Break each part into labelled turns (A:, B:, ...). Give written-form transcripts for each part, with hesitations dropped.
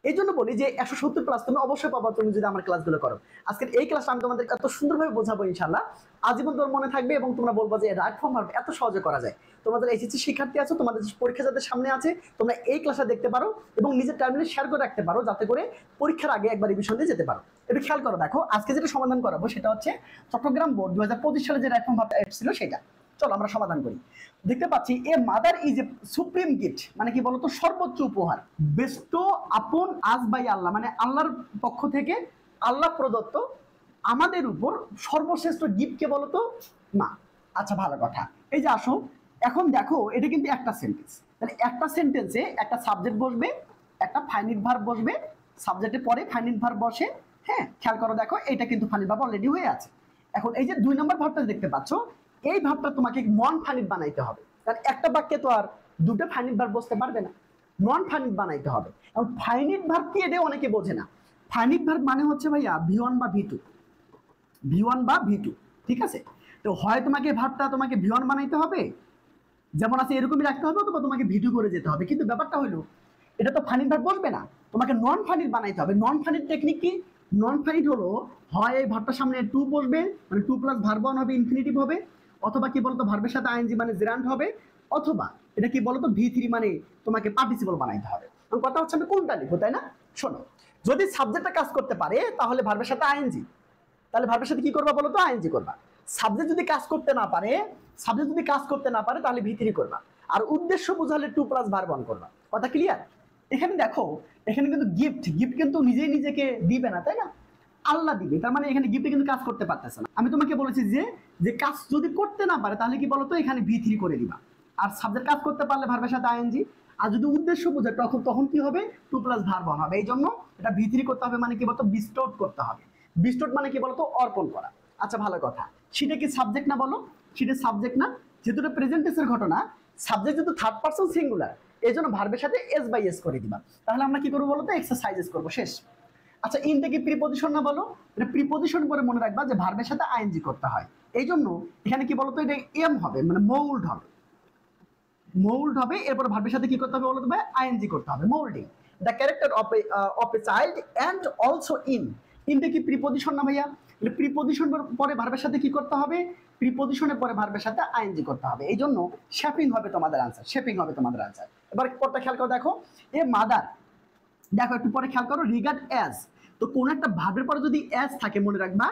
A: এই জন্য বলি যে 170 প্লাস তুমি অবশ্যই পাবা তুমি যদি আমার ক্লাসগুলো করো। আজকের এই ক্লাসটা আমি তোমাদের এত সুন্দরভাবে বোঝাবো ইনশাআল্লাহ, আজীবন তোমার মনে থাকবে এবং তোমরা বলবা যে রাইট ফর্ম ভার্ব এত সহজে করা যায়। তোমাদের এইচএসসি শিক্ষার্থী আছো, তোমাদের পরীক্ষা যাদের সামনে আছে, তোমরা এই ক্লাসটা দেখতে পারো এবং নিজের টাইমলাইনে শেয়ার করে রাখতে পারো, যাতে করে পরীক্ষার আগে একবার রিভিশন দিয়ে যেতে পারো। একটু খেয়াল করো, দেখো আজকে যেটা সমাধান করাবো সেটা হচ্ছে চট্টগ্রাম বোর্ড 2025 সালে যে রাইট ফর্ম ভার্ব ছিল সেটা। চলো আমরা সমাধান করি। দেখতে পাচ্ছি a mother is a supreme gift, মানে কি বলতো সর্বোচ্চ উপহার। বেস্টো আপন আজ বাই আল্লাহ, মানে আল্লাহর পক্ষ থেকে আল্লাহ প্রদত্ত আমাদের উপর সর্বশ্রেষ্ঠ গিফট কে বলতো? মা। আচ্ছা ভালো কথা, এই যে আসো এখন দেখো এটা কিন্তু একটা সেন্টেন্স, তাহলে একটা সেন্টেন্সে একটা সাবজেক্ট বসবে, একটা ফাইনিট ভার্ব বসবে, সাবজেক্টের পরে ফাইনিট ভার্ব বসে। হ্যাঁ খেয়াল করো, দেখো এটা কিন্তু ফাইনিট ভার্ব অলরেডি হয়ে আছে। এখন এই যে 2 নম্বর ভার্বটা দেখতে পাচ্ছ, এই ভার্বটা তোমাকে নন ফাইনিট বানাইতে হবে, কারণ একটা বাক্যে তো আর দুটো ফাইনিট ভার্ব বসতে পারবে না, নন ফাইনিট বানাইতে হবে। এবং ফাইনিট ভার্ব কি এটা অনেকে বোঝে না। ফাইনিট ভার্ব মানে হচ্ছে ভাইয়া V1 বা V2, V1 বা V2, ঠিক আছে? তো হয় তোমাকে ভার্বটা তোমাকে V1 বানাইতে হবে, যেমন আছে এরকমই রাখতে হবে, অথবা তোমাকে V2 করে যেতে হবে। কিন্তু ব্যাপারটা হলো এটা তো ফাইনিট ভার্ব বসবে না, তোমাকে নন ফাইনিট বানাইতে হবে। নন ফাইনিট টেকনিক কি? নন ফাইনিট হলো হয় এই ভার্বটার সামনে 2 বসবে, মানে 2 প্লাস ভার্ব 1 হবে, ইনফিনিটিভ হবে, অথবা কি বলতো ভার্বের সাথে আইএনজি মানে জেরান্ট হবে, অথবা এটা কি বলতো V3 মানে তোমাকে পার্টিসিপল বানাইতে হবে। কথা হচ্ছে আমি কোনটা লিখবো, তাই না? শোনো, যদি সাবজেক্টটা কাজ করতে পারে তাহলে ভার্বের সাথে আইএনজি, তাহলে ভার্বের সাথে কি করবা বলো তো? আইএনজি করবা। সাবজেক্ট যদি কাজ করতে না পারে, তাহলে V3 করবা। আর উদ্দেশ্য বোঝালে 2 প্লাস ভার্ব 1 করবা। কথা ক্লিয়ার? এখানে দেখো, এখানে কিন্তু গিফট কিন্তু নিজেই নিজেকে দিবে না, তাই না? আল্লাহ দিবে, তার মানে এখানে গিফটে কিন্তু কাজ করতে পারতেছে না। আমি তোমাকে বলেছি যে কাজ যদি করতে না পারে তাহলে কি বলতো এখানে V3 করে দিবা। আর সাবজেক্ট কাজ করতে পারলে ভার্বের সাথে আইএনজি, আর যদি উদ্দেশ্য বোঝায় তখন কি হবে? 2 প্লাস ভার্ব 1 হবে। এই জন্য এটা V3 করতে হবে, মানে কি বলতো বিস্টোড করতে হবে। বিস্টোড মানে কি বলতো অর্পণ করা। আচ্ছা ভালো কথা, সেটা কি সাবজেক্ট না বলো? সেটা সাবজেক্ট না, যেহেতু এটা প্রেজেন্টেন্সের ঘটনা, সাবজেক্ট যেহেতু থার্ড পারসন সিঙ্গুলার, এই জন্য ভার্বের সাথে এস বাই এস করে দিবা। তাহলে আমরা কি করবো বলো তো? এক্সারসাইজেস করবো, শেষ। আচ্ছা ইনটা কি প্রিপজিশন না বলো? এটা প্রিপজিশন করে মনে রাখবা যে ভার্বের সাথে আইএনজি করতে হয়। এই জন্য এখানে কি বলতো এটা এম হবে, মানে মোল্ড হবে। এরপর ভার্বের সাথে কি করতে হবে বলতে হবে? আইএনজি করতে হবে, moulding the character of a child and also ইনটা কি প্রিপজিশন না ভাইয়া? প্রিপজিশন পরে ভার্বের সাথে কি করতে হবে? প্রিপজিশনের পরে ভার্বের সাথে আইএনজি করতে হবে। এই জন্য শেপিং হবে তোমাদের আনসার, এবার পরটা খেয়াল করো, দেখো এ মাদার, দেখো একটু পরে খেয়াল করো, রিগার্ড অ্যাজ। তো কোন একটা ভার্বের পরে যদি অ্যাজ থাকে মনে রাখবা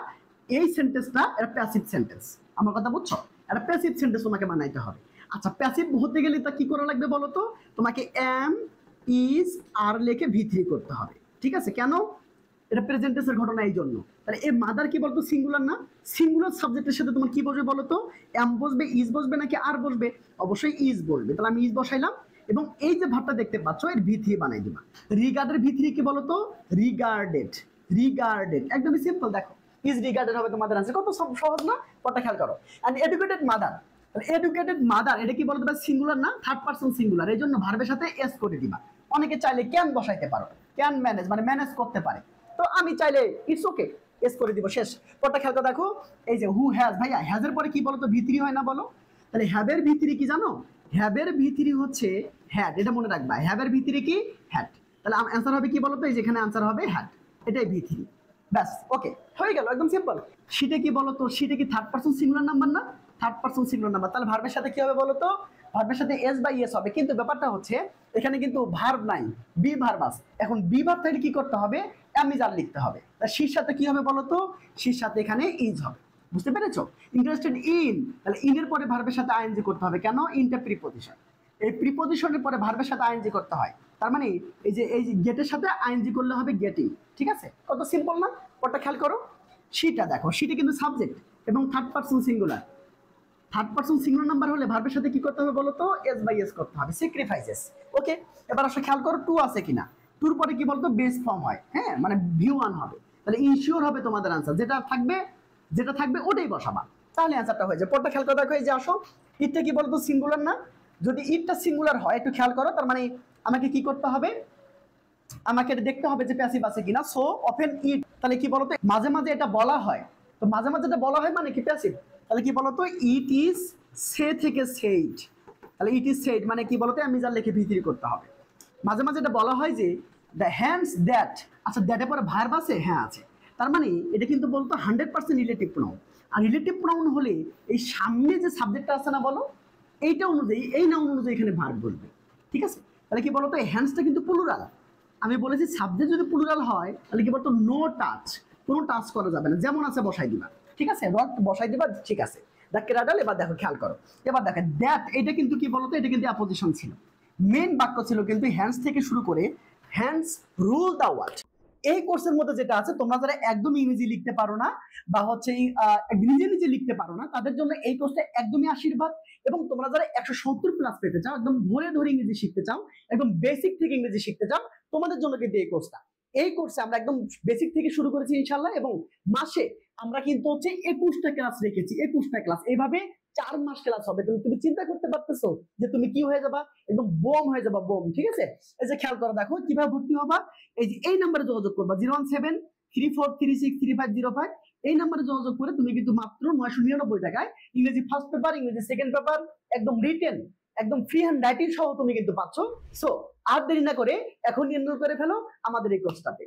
A: এই সেন্টেন্সটা একটা প্যাসিভ সেন্টেন্স। আমার কথা বুঝছো? একটা প্যাসিভ সেন্টেন্স তোমাকে বানাইতে হবে। আচ্ছা প্যাসিভ হতে গেলে তা কি করা লাগবে বলো তো? তোমাকে এম ইজ আর লিখে V3 করতে হবে, ঠিক আছে? কেন? এটা প্রেজেন্টেন্সের ঘটনা, এই জন্য। তাহলে এই মাদার কি বলতো সিঙ্গুলার না? সিঙ্গুলার সাবজেক্টের সাথে তোমার কি বসবে বলো তো? এম বসবে, ইজ বসবে নাকি আর বসবে? অবশ্যই ইজ বসবে। তাহলে আমি ইজ বসাইলাম এবং এই যে ভাবটা দেখতে পাচ্ছ এর V3 বানাই দিবা। রিগার্ডের V3 কি বলতো? রিগার্ডেড, একদমই সিম্পল। দেখো ইজ রিগার্ডেড হবে তোমাদের আনসার। কত সহজ না? পড়টা খেয়াল করো। এন্ড এডুকেটেড মাদার, এটা কি বলতো? সিঙ্গুলার না, থার্ড পারসন সিঙ্গুলার, এই জন্য ভার্বের সাথে এস করে দিবা। অনেকে চাইলে ক্যান বসাইতে পারো, ক্যান ম্যানেজ মানে ম্যানেজ করতে পারে, তো আমি চাইলে ইটস ওকে এস করে দিব, শেষ। পরটা খেয়াল করে দেখো, এই যে হু হ্যাজ, ভাইয়া হ্যাজের পরে কি বলতো? V3 হয় না বলো? তাহলে হ্যাবের V3 কি জানো? হ্যাবের V3 হচ্ছে হ্যাড, এটা মনে রাখবা। হ্যাবের V3 কি? হ্যাড। তাহলে অ্যান্সার হবে কি বলতো? এই যে এখানে অ্যান্সার হবে হ্যাড, এটাই V3। ব্যাস, ওকে, হয়ে গেল, একদম সিম্পল। সেটা কি বলতো? সেটা কি থার্ড পারসন সিঙ্গুলার নাম্বার না? থার্ড পারসন সিঙ্গুলার নাম্বার, তাহলে ভার্বের সাথে কি হবে বলতো? ভার্বের সাথে এস বাই এস হবে। কিন্তু ব্যাপারটা হচ্ছে এখানে কিন্তু ভার্ব নাই, বি ভার্ব আছে। এখন বি ভার্ব থেকে কি করতে হবে? অ্যামিজার লিখতে হবে। তা সির সাথে কি হবে বলতো? সির সাথে এখানে ইজ হবে। বুঝতে পেরেছো? ইন্টারেস্টেড ইন, তাহলে ইনের পরে ভার্বের সাথে আইএনজি করতে হবে। কেন? ইনটা প্রিপজিশন, এই প্রিপজিশনের পরে ভার্বের সাথে আইএনজি করতে হয়। তার মানে এই যে গেটের সাথে আইএনজি করলে হবে গেটিং, ঠিক আছে? কত সিম্পল না? ওটা খেয়াল করো। সিটা দেখো, সিটা কিন্তু সাবজেক্ট এবং third person singular. Third person singular number হলে ভার্বের সাথে কি করতে হবে বলতো? এস বাই এস করতে হবে, স্যাক্রিফাইসেস। ওকে, এবার আসলে খেয়াল করো টু আছে কিনা। টুর পরে কি বলতো? বেস ফর্ম হয়, হ্যাঁ, মানে V1 হবে। তাহলে ইনশিওর হবে তোমাদের আনসার, যেটা থাকবে ওটাই বসাবা, তাহলে অ্যান্সারটা হয়ে যায়। পরটা খেয়াল করে দেখো, এই যে আসো, ইটটা কি বলতো? সিঙ্গুলার না? যদি ইটটা সিঙ্গুলার হয় একটু খেয়াল করো, তার মানে আমাকে কি করতে হবে? আমাকে দেখতে হবে যে প্যাসিভ আছে কিনা। সো অফেন ইট, তাহলে কি বলতো? মাঝে মাঝে এটা বলা হয়, তো মাঝে মাঝে এটা বলা হয় মানে কি প্যাসিভ। তাহলে কি বলতো? ইট ইজ সে থেকে সেইড, তাহলে ইট ইজ সেইড মানে কি বলতো? আমি যা লিখে V3 করতে হবে। মাঝে মাঝে এটা বলা হয় যে দ্য হ্যান্ডস দ্যাট, আচ্ছা দ্যাটের পরে ভার্ব আছে, হ্যাঁ আছে, তার মানে এটা কিন্তু বলতো 100% রিলেটিভ প্রোনাউন। আর রিলেটিভ প্রোনাউন হলে এই সামনে যে সাবজেক্টটা আছে না বলো, এইটা অনুযায়ী এই নাউন অনুযায়ী এখানে ভার্ব বলবে, ঠিক আছে? তাহলে কি বলতো এই হ্যান্ডসটা কিন্তু প্লুরাল। আমি বলেছি সাবজেক্ট যদি প্লুরাল হয় তাহলে কি বলতো নো টাচ, কোনো টাচ করা যাবে না, যেমন আছে বসাই দিবা, ঠিক আছে? রড বসাই দিবা, ঠিক আছে। দ্য ক্রাডল, এবার দেখো খেয়াল করো, এবার দেখো দ্যাট, এটা কিন্তু কি বলতো, এটা কিন্তু অ্যাপোজিশন ছিল, মেন বাক্য ছিল কিন্তু হ্যান্ডস থেকে শুরু করে হ্যান্ডস রুল দ্য ওয়ার্ল্ড। এই কোর্সের মধ্যে যেটা আছে, তোমরা যারা একদম ইংরেজি লিখতে পারো না বা হচ্ছে নিজে নিজে লিখতে পারো না, তাদের জন্য এই কোর্সটা একদমই আশীর্বাদ। এবং তোমরা যারা 170+ পেতে চাও, একদম ধরে ধরে ইংরেজি শিখতে চাও, একদম বেসিক থেকে ইংরেজি শিখতে চাও, তোমাদের জন্য কিন্তু এই কোর্সটা। এই কোর্সে আমরা একদম বেসিক থেকে শুরু করেছি ইনশাল্লাহ, এবং মাসে আমরা কিন্তু হচ্ছে 21টা ক্লাস রেখেছি, 21টা ক্লাস, এইভাবে 4 মাস ক্লাস হবে। তুমি চিন্তা করতে পারতেছো যে তুমি কি হয়ে যাবা, একদম বোম হয়ে যাবা, বোম, ঠিক আছে? এই যে খেয়াল করে দেখো কিভাবে ভর্তি হবা। এই যে এই নাম্বারে যোগাযোগ করবা, 01734363505, এই নাম্বারে যোগাযোগ করে তুমি কিন্তু মাত্র 999 টাকায় ইংরেজি ফার্স্ট পেপার, ইংরেজি সেকেন্ড পেপার, একদম রিটেন, একদম ফ্রি হ্যান্ড রাইটিং সহ তুমি কিন্তু পাচ্ছ। সো আর দেরি না করে এখন এনরোল করে ফেলো আমাদের এই কোর্সটাতে।